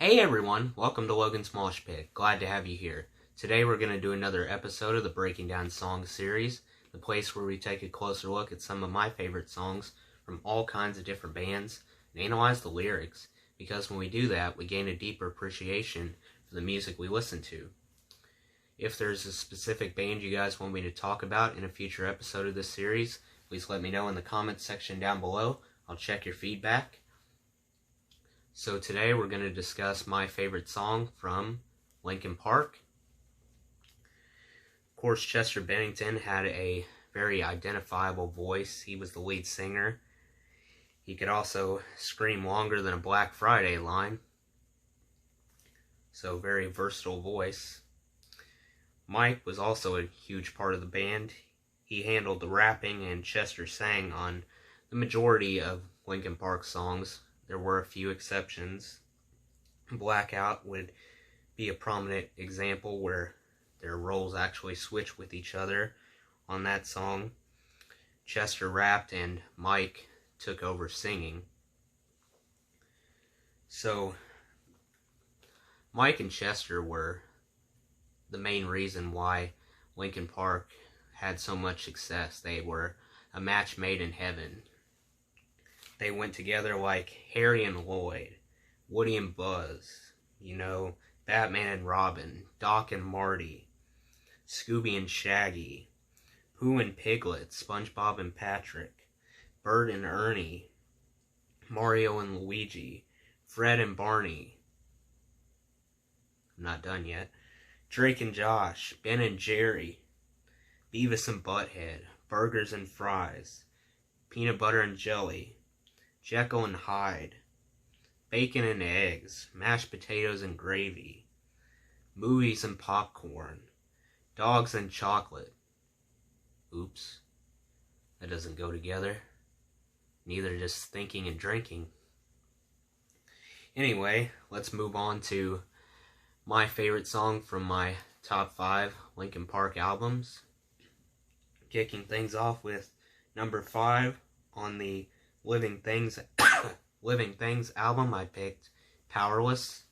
Hey everyone, welcome to Logan's Mosh Pit. Glad to have you here. Today we're going to do another episode of the Breaking Down Songs series, the place where we take a closer look at some of my favorite songs from all kinds of different bands and analyze the lyrics, because when we do that, we gain a deeper appreciation for the music we listen to. If there's a specific band you guys want me to talk about in a future episode of this series, please let me know in the comments section down below. I'll check your feedback. So today we're going to discuss my favorite song from Linkin Park. Of course, Chester Bennington had a very identifiable voice. He was the lead singer. He could also scream longer than a Black Friday line. So very versatile voice. Mike was also a huge part of the band. He handled the rapping, and Chester sang on the majority of Linkin Park songs. There were a few exceptions. Blackout would be a prominent example where their roles actually switched with each other on that song. Chester rapped and Mike took over singing. So Mike and Chester were the main reason why Linkin Park had so much success. They were a match made in heaven. They went together like Harry and Lloyd, Woody and Buzz, Batman and Robin, Doc and Marty, Scooby and Shaggy, Pooh and Piglet, SpongeBob and Patrick, Bert and Ernie, Mario and Luigi, Fred and Barney. I'm not done yet. Drake and Josh, Ben and Jerry, Beavis and Butthead, Burgers and Fries, Peanut Butter and Jelly, Jekyll and Hyde, Bacon and Eggs, Mashed Potatoes and Gravy, Movies and Popcorn, Dogs and Chocolate. Oops, that doesn't go together. Neither does thinking and drinking. Anyway, let's move on to my favorite song from my top 5 Linkin Park albums. Kicking things off with number 5 on the Living Things album, I picked Powerless.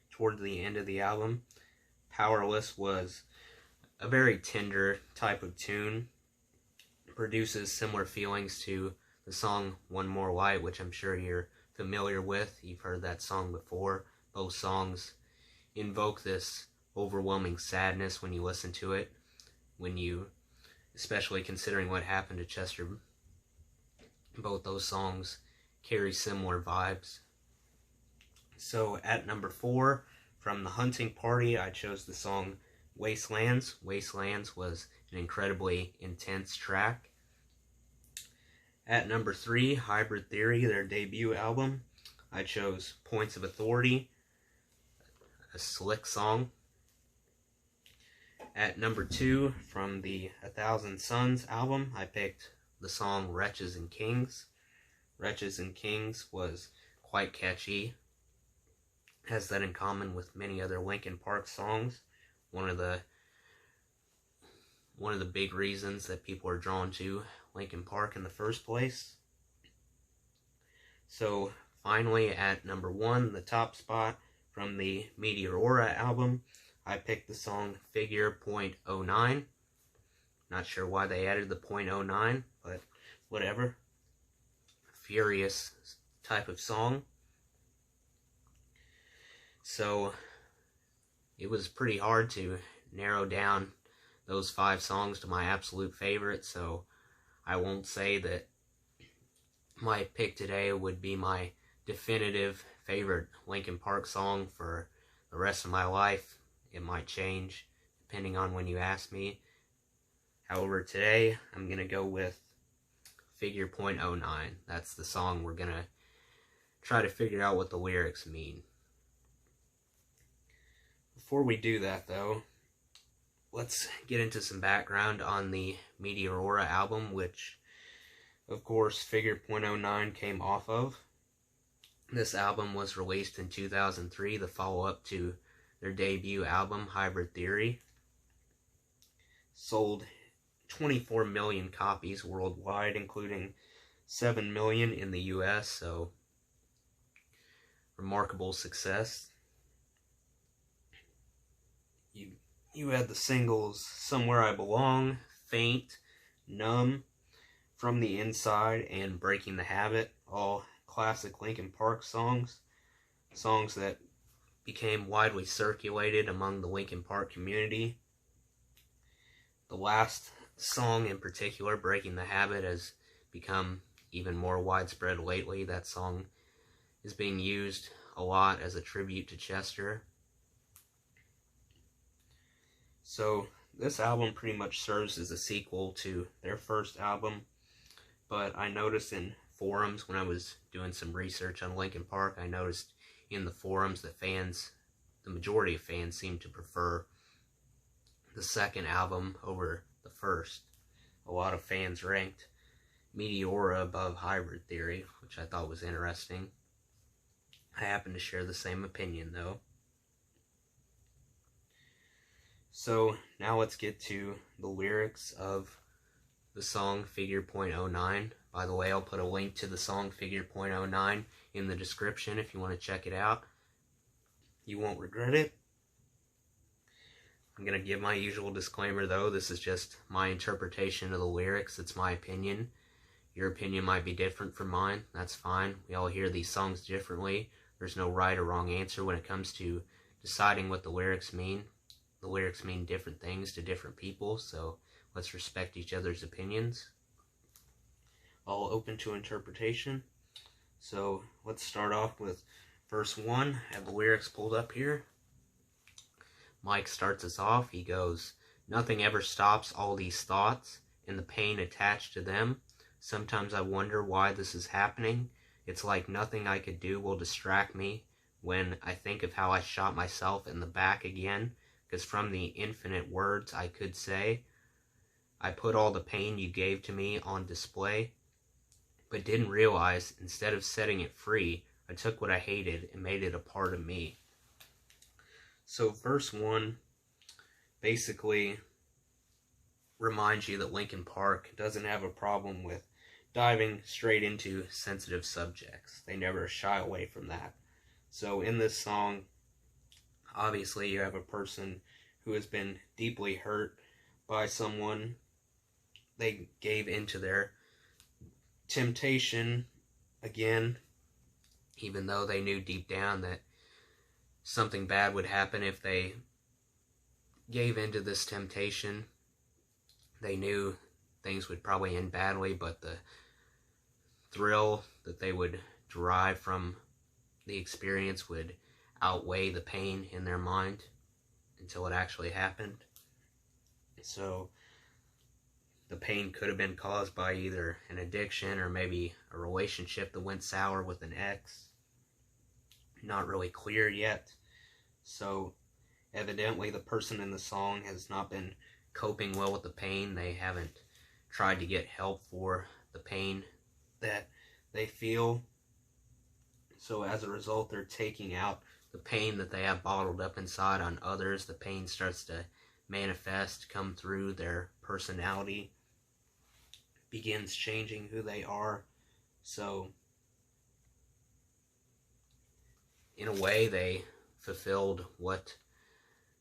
Toward the end of the album, Powerless was a very tender type of tune. It produces similar feelings to the song One More Light, which I'm sure you're familiar with. You've heard that song before. Both songs invoke this overwhelming sadness when you listen to it, especially considering what happened to Chester. Both those songs carry similar vibes. So at number 4, from The Hunting Party, I chose the song Wastelands. Wastelands was an incredibly intense track. At number 3, Hybrid Theory, their debut album, I chose Points of Authority, a slick song. At number 2, from the A Thousand Suns album, I picked the song Wretches and Kings. Wretches and Kings was quite catchy. Has that in common with many other Linkin Park songs. One of the big reasons that people are drawn to Linkin Park in the first place. So finally at number 1, the top spot from the Meteora album, I picked the song Figure .09. Not sure why they added the .09, but whatever. Furious type of song. So it was pretty hard to narrow down those 5 songs to my absolute favorite, so I won't say that my pick today would be my definitive favorite Linkin Park song for the rest of my life. It might change depending on when you ask me. However, today I'm going to go with Figure .09. That's the song we're going to try to figure out what the lyrics mean. Before we do that, though, let's get into some background on the Meteora album, which, of course, Figure .09 came off of. This album was released in 2003, the follow-up to their debut album, Hybrid Theory. Sold 24 million copies worldwide, including 7 million in the US, so remarkable success. You had the singles Somewhere I Belong, Faint, Numb, From the Inside, and Breaking the Habit, all classic Linkin Park songs that became widely circulated among the Linkin Park community. The last song in particular, Breaking the Habit, has become even more widespread lately. That song is being used a lot as a tribute to Chester. So this album pretty much serves as a sequel to their first album, but I noticed in forums when I was doing some research on Linkin Park, I noticed in the forums that the majority of fans seem to prefer the second album over the first. A lot of fans ranked Meteora above Hybrid Theory, which I thought was interesting. I happen to share the same opinion, though. So now let's get to the lyrics of the song Figure .09. By the way, I'll put a link to the song Figure .09 in the description if you want to check it out. You won't regret it. I'm going to give my usual disclaimer, though. This is just my interpretation of the lyrics. It's my opinion. Your opinion might be different from mine. That's fine. We all hear these songs differently. There's no right or wrong answer when it comes to deciding what the lyrics mean. The lyrics mean different things to different people, so let's respect each other's opinions. All open to interpretation. So let's start off with verse 1. I have the lyrics pulled up here. Mike starts us off. He goes, "Nothing ever stops all these thoughts and the pain attached to them. Sometimes I wonder why this is happening. It's like nothing I could do will distract me when I think of how I shot myself in the back again. Because from the infinite words I could say, I put all the pain you gave to me on display, but didn't realize instead of setting it free, I took what I hated and made it a part of me." So verse 1 basically reminds you that Linkin Park doesn't have a problem with diving straight into sensitive subjects. They never shy away from that. So in this song, obviously you have a person who has been deeply hurt by someone. They gave into their temptation again, even though they knew deep down that something bad would happen if they gave into this temptation. They knew things would probably end badly, but the thrill that they would derive from the experience would outweigh the pain in their mind until it actually happened. So the pain could have been caused by either an addiction or maybe a relationship that went sour with an ex. Not really clear yet. So evidently the person in the song has not been coping well with the pain. They haven't tried to get help for the pain that they feel. So as a result, they're taking out the pain that they have bottled up inside on others. The pain starts to manifest, come through their personality, begins changing who they are. So in a way, they fulfilled what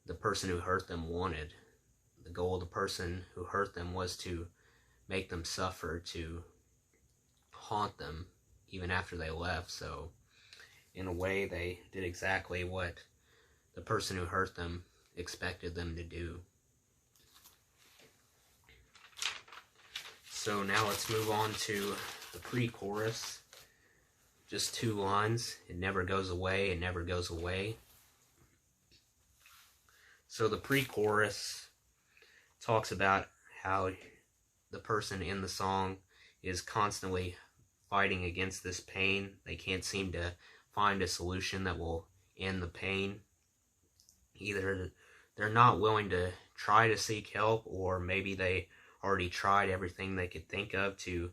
the person who hurt them wanted. The goal of the person who hurt them was to make them suffer, to haunt them even after they left. So in a way, they did exactly what the person who hurt them expected them to do. So now let's move on to the pre-chorus. Just 2 lines. It never goes away, it never goes away. So the pre-chorus talks about how the person in the song is constantly fighting against this pain. They can't seem to find a solution that will end the pain. Either they're not willing to try to seek help, or maybe they already tried everything they could think of to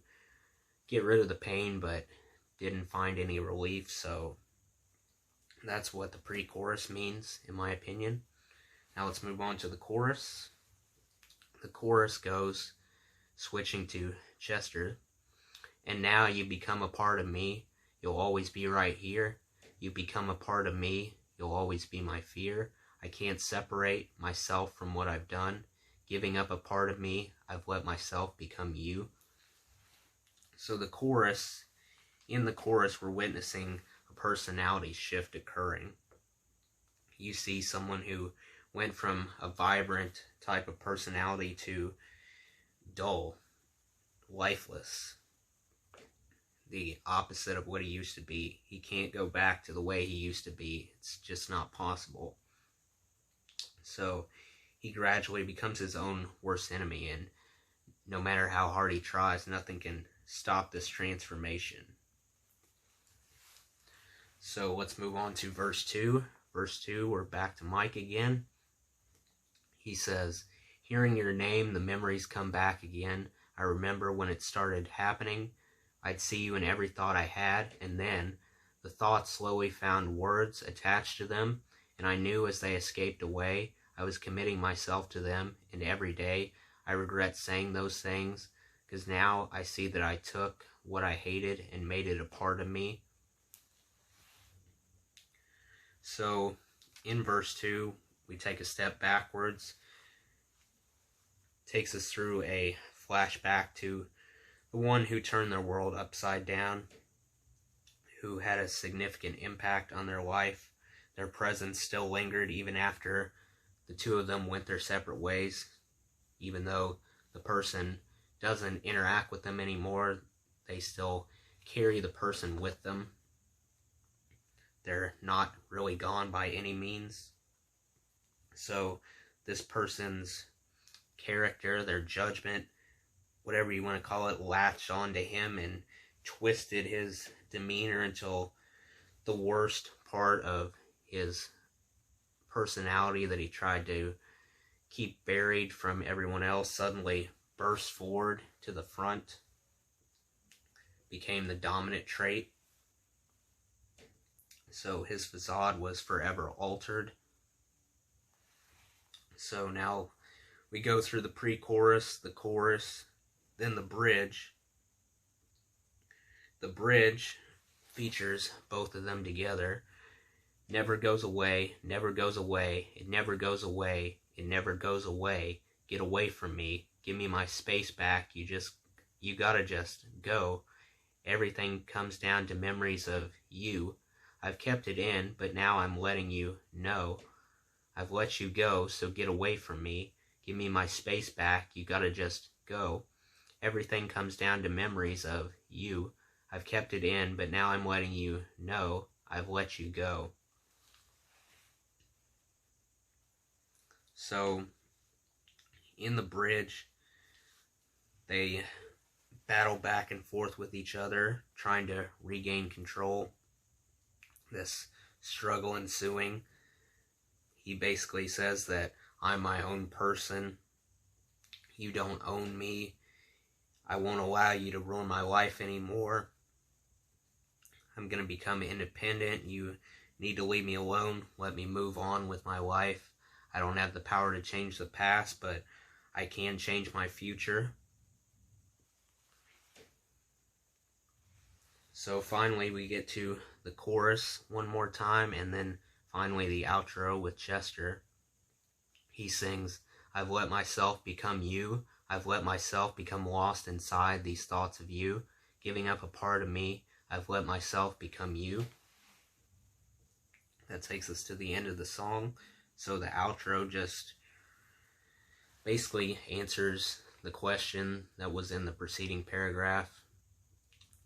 get rid of the pain, but didn't find any relief. So that's what the pre-chorus means, in my opinion. Now let's move on to the chorus. The chorus goes, switching to Chester, "And now you become a part of me. You'll always be right here. You become a part of me. You'll always be my fear. I can't separate myself from what I've done. Giving up a part of me, I've let myself become you. So in the chorus, we're witnessing a personality shift occurring. You see someone who went from a vibrant type of personality to dull, lifeless, the opposite of what he used to be. He can't go back to the way he used to be. It's just not possible. So he gradually becomes his own worst enemy, and no matter how hard he tries, nothing can stop this transformation. So let's move on to verse 2. Verse 2, we're back to Mike again. He says, hearing your name, the memories come back again. I remember when it started happening. I'd see you in every thought I had, and then the thoughts slowly found words attached to them, and I knew as they escaped away, I was committing myself to them, and every day I regret saying those things, because now I see that I took what I hated and made it a part of me. So, in verse 2, we take a step backwards. Takes us through a flashback to the one who turned their world upside down, who had a significant impact on their life. Their presence still lingered even after the two of them went their separate ways. Even though the person doesn't interact with them anymore, they still carry the person with them. They're not really gone by any means. So this person's character, their judgment, whatever you want to call it, latched onto him and twisted his demeanor until the worst part of his personality that he tried to keep buried from everyone else suddenly burst forward to the front, became the dominant trait. So his facade was forever altered. So now we go through the pre-chorus, the chorus, then the bridge. The bridge features both of them together. Never goes away, never goes away, it never goes away, it never goes away. Get away from me, give me my space back, you gotta just go. Everything comes down to memories of you. I've kept it in, but now I'm letting you know. I've let you go, so get away from me. Give me my space back, you gotta just go. Everything comes down to memories of you. I've kept it in, but now I'm letting you know. I've let you go. So, in the bridge, they battle back and forth with each other, trying to regain control. This struggle ensuing. He basically says that I'm my own person. You don't own me. I won't allow you to ruin my life anymore. I'm going to become independent. You need to leave me alone. Let me move on with my life. I don't have the power to change the past, but I can change my future. So finally we get to the chorus one more time, and then finally the outro with Chester. He sings, I've let myself become you. I've let myself become lost inside these thoughts of you. Giving up a part of me, I've let myself become you. That takes us to the end of the song. So the outro just basically answers the question that was in the preceding paragraph,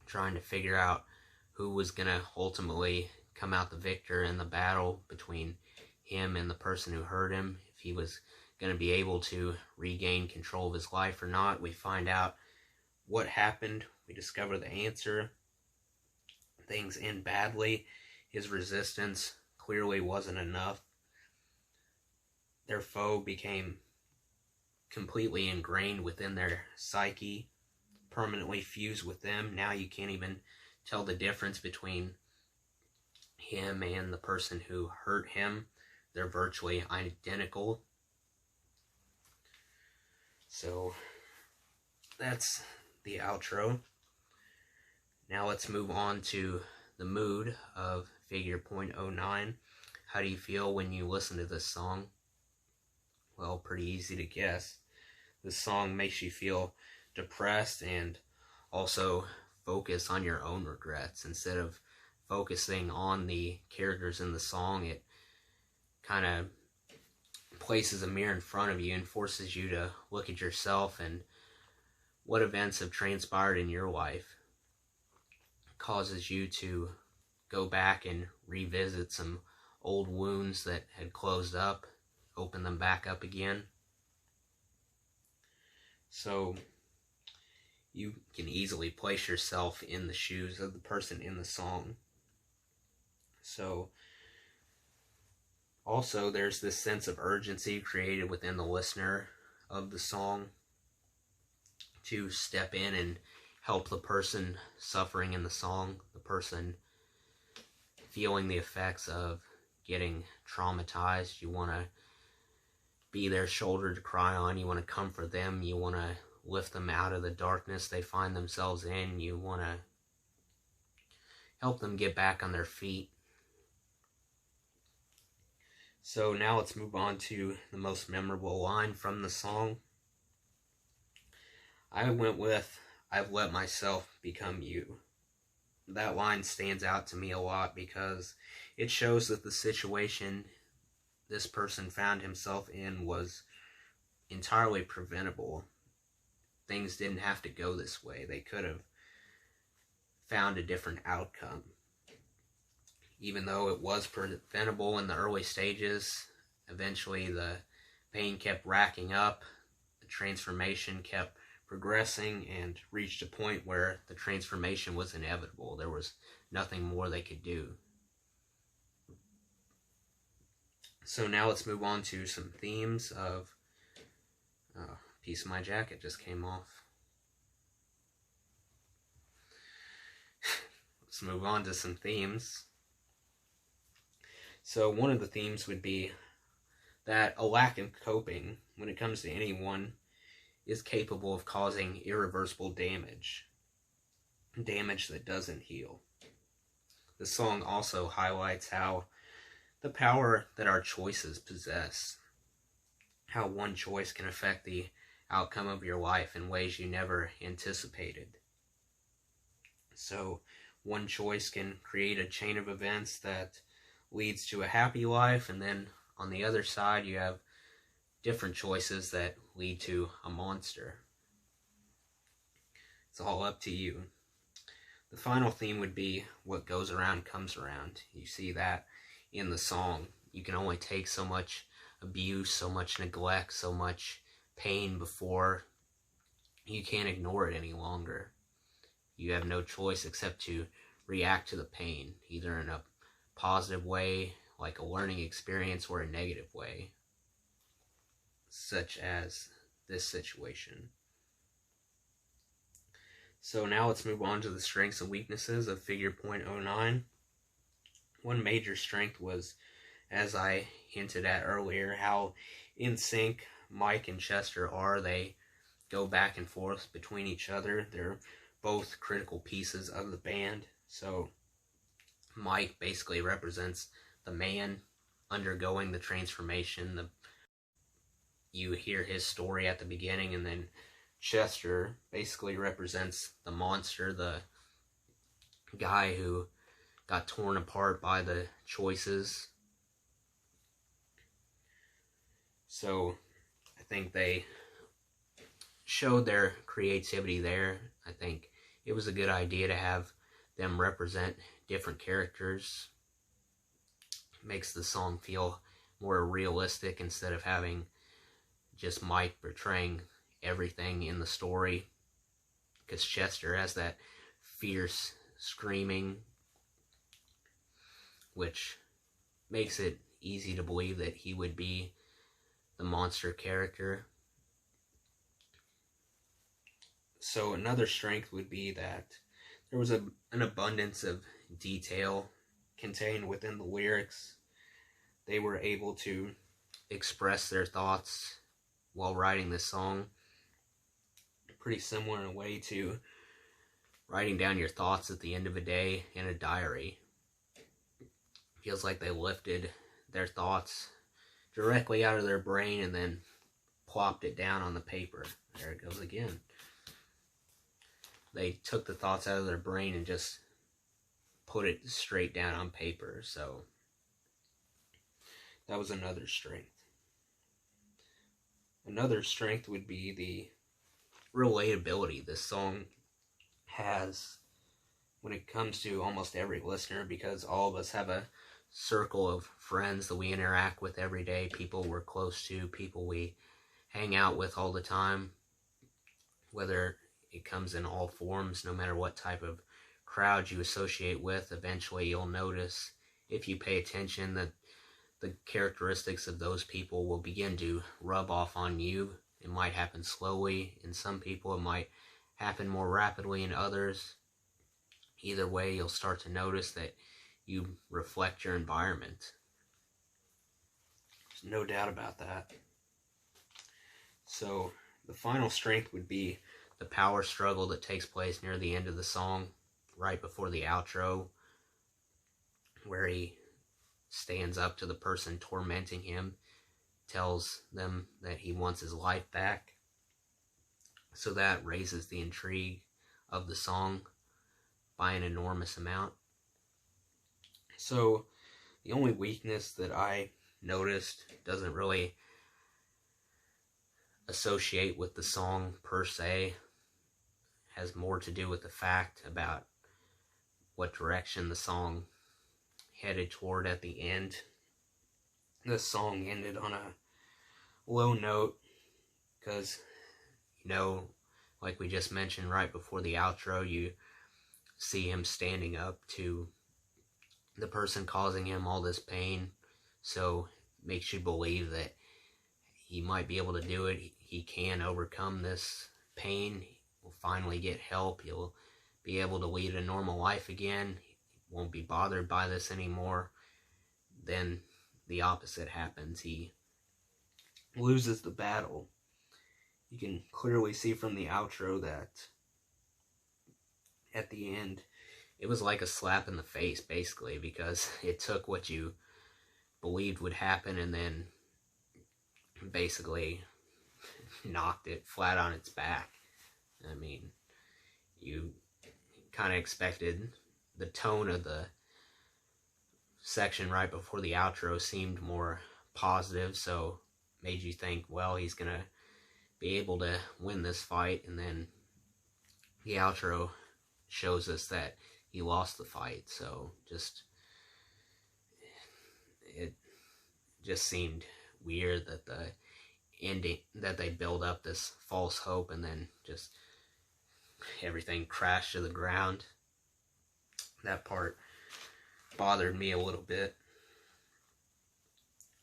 trying to figure out who was going to ultimately come out the victor in the battle between him and the person who hurt him, if he was going to be able to regain control of his life or not. We find out what happened. We discover the answer. Things end badly. His resistance clearly wasn't enough. Their foe became completely ingrained within their psyche, permanently fused with them. Now you can't even tell the difference between him and the person who hurt him. They're virtually identical. So that's the outro. Now let's move on to the mood of Figure .09. How do you feel when you listen to this song? Well, pretty easy to guess. This song makes you feel depressed and also focus on your own regrets. Instead of focusing on the characters in the song, it kind of places a mirror in front of you and forces you to look at yourself and what events have transpired in your life. It causes you to go back and revisit some old wounds that had closed up, open them back up again. So you can easily place yourself in the shoes of the person in the song. So also there's this sense of urgency created within the listener of the song to step in and help the person suffering in the song, the person feeling the effects of getting traumatized. You want to be their shoulder to cry on. You want to comfort them. You want to lift them out of the darkness they find themselves in. You want to help them get back on their feet. So now let's move on to the most memorable line from the song. I went with, "I've let myself become you." That line stands out to me a lot because it shows that the situation this person found himself in was entirely preventable. Things didn't have to go this way. They could have found a different outcome. Even though it was preventable in the early stages, eventually the pain kept racking up, the transformation kept progressing, and reached a point where the transformation was inevitable. There was nothing more they could do. So now let's move on to some themes of... a piece of my jacket just came off. Let's move on to some themes. So one of the themes would be that a lack of coping when it comes to anyone is capable of causing irreversible damage. Damage that doesn't heal. The song also highlights how the power that our choices possess. How one choice can affect the outcome of your life in ways you never anticipated. So one choice can create a chain of events that leads to a happy life, and then on the other side you have different choices that lead to a monster. It's all up to you. The final theme would be what goes around comes around. You see that in the song. You can only take so much abuse, so much neglect, so much pain before you can't ignore it any longer. You have no choice except to react to the pain, either in a positive way, like a learning experience, or a negative way, such as this situation. So now let's move on to the strengths and weaknesses of Figure .09. One major strength was, as I hinted at earlier, how in sync Mike and Chester are. They go back and forth between each other. They're both critical pieces of the band. So Mike basically represents the man undergoing the transformation. You hear his story at the beginning, and then Chester basically represents the monster, the guy who got torn apart by the choices. So I think they showed their creativity there. I think it was a good idea to have them represent different characters. It makes the song feel more realistic instead of having just Mike portraying everything in the story, because Chester has that fierce screaming, which makes it easy to believe that he would be the monster character. So another strength would be that there was an abundance of detail contained within the lyrics. They were able to express their thoughts while writing this song. Pretty similar in a way to writing down your thoughts at the end of a day in a diary. feels like they lifted their thoughts directly out of their brain and then plopped it down on the paper. There it goes again. They took the thoughts out of their brain and just put it straight down on paper. So that was another strength. Another strength would be the relatability this song has when it comes to almost every listener, because all of us have a circle of friends that we interact with every day, people we're close to, people we hang out with all the time, whether it comes in all forms, no matter what type of crowd you associate with. Eventually you'll notice, if you pay attention, that the characteristics of those people will begin to rub off on you. It might happen slowly in some people, it might happen more rapidly in others. Either way, you'll start to notice that you reflect your environment. There's no doubt about that. So the final strength would be the power struggle that takes place near the end of the song, right before the outro, where he stands up to the person tormenting him, tells them that he wants his life back. So that raises the intrigue of the song by an enormous amount. So the only weakness that I noticed doesn't really associate with the song per se, has more to do with the fact about what direction the song headed toward at the end. The song ended on a low note because, like we just mentioned right before the outro, you see him standing up to the person causing him all this pain. So it makes you believe that he might be able to do it. He can overcome this pain. He will finally get help. He'll be able to lead a normal life again. He won't be bothered by this anymore. Then the opposite happens. He loses the battle. You can clearly see from the outro that at the end, it was like a slap in the face, basically, because it took what you believed would happen and then basically knocked it flat on its back. I mean, you kind of expected the tone of the section right before the outro seemed more positive, so made you think, well, he's gonna be able to win this fight, and then the outro shows us that he lost the fight. So it just seemed weird that the ending, that they build up this false hope and then just everything crashed to the ground. That part bothered me a little bit.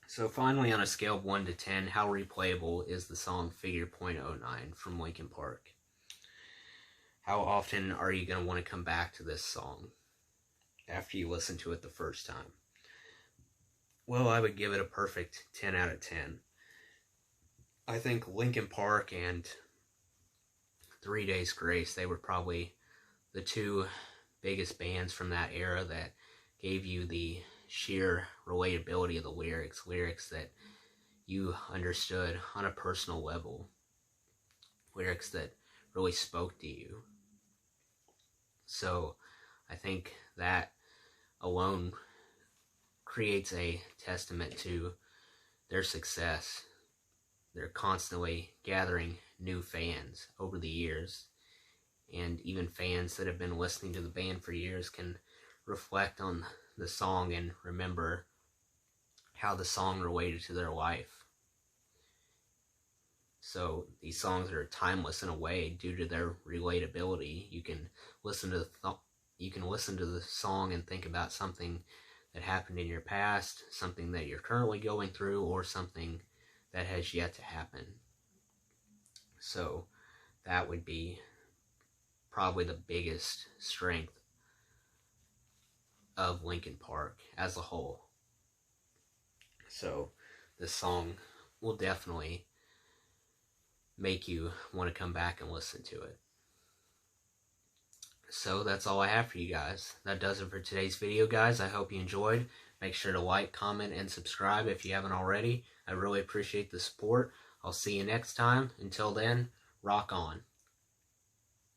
So finally, on a scale of 1 to 10, how replayable is the song Figure .09 from Linkin Park? How often are you going to want to come back to this song after you listen to it the first time? Well, I would give it a perfect 10 out of 10. I think Linkin Park and 3 Days Grace, they were probably the two biggest bands from that era that gave you the sheer relatability of the lyrics that you understood on a personal level, lyrics that really spoke to you. So I think that alone creates a testament to their success. They're constantly gathering new fans over the years, and even fans that have been listening to the band for years can reflect on the song and remember how the song related to their life. So these songs are timeless in a way due to their relatability. You can listen to the song and think about something that happened in your past, something that you're currently going through, or something that has yet to happen. So that would be probably the biggest strength of Linkin Park as a whole. So this song will definitely make you want to come back and listen to it. So that's all I have for you guys. That does it for today's video, guys. I hope you enjoyed. Make sure to like, comment, and subscribe if you haven't already. I really appreciate the support. I'll see you next time. Until then, rock on.